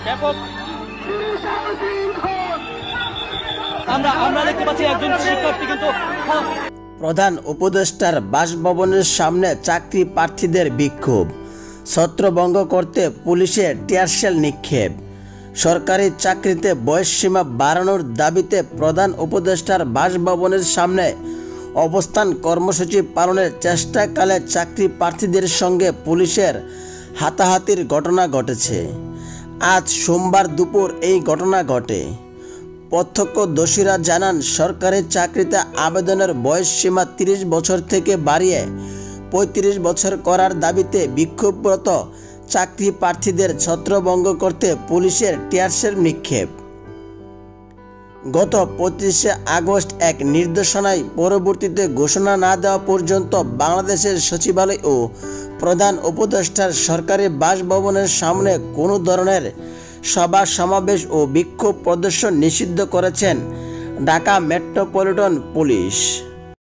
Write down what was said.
ব্যাপক আমরা দেখতে পাচ্ছি একজন শিক্ষার্থী কিন্তু প্রধান উপদেষ্টার বাসভবনের সামনে চাকরি প্রার্থীদের বিক্ষোভ, ছত্রভঙ্গ করতে পুলিশের টিয়ারশেল নিক্ষেপ। সরকারি চাকরিতে বয়সসীমা বাড়ানোর দাবিতে প্রধান উপদেষ্টার বাসভবনের সামনে অবস্থান কর্মসূচি পালনের চেষ্টাকালে চাকরি প্রার্থীদের সঙ্গে পুলিশের হাতাহাতির ঘটনা ঘটেছে। আজ সোমবার দুপুর এই ঘটনা ঘটে। প্রত্যক্ষদর্শীরা জানান, সরকারি চাকরিতে আবেদনের বয়সসীমা 30 বছর থেকে বাড়িয়ে 35 বছর করার দাবিতে বিক্ষোভরত চাকরি প্রার্থীদের ছত্রভঙ্গ করতে পুলিশের টিয়ারশেল নিক্ষেপ। গত 25শে আগস্ট এক নির্দেশনায় পরবর্তীতে ঘোষণা না দেওয়া পর্যন্ত বাংলাদেশের সচিবালয় ও প্রধান উপদেষ্টার সরকারি বাসভবনের সামনে কোনো ধরনের সভা সমাবেশ ও বিক্ষোভ প্রদর্শন নিষিদ্ধ করেছেন ঢাকা মেট্রোপলিটন পুলিশ।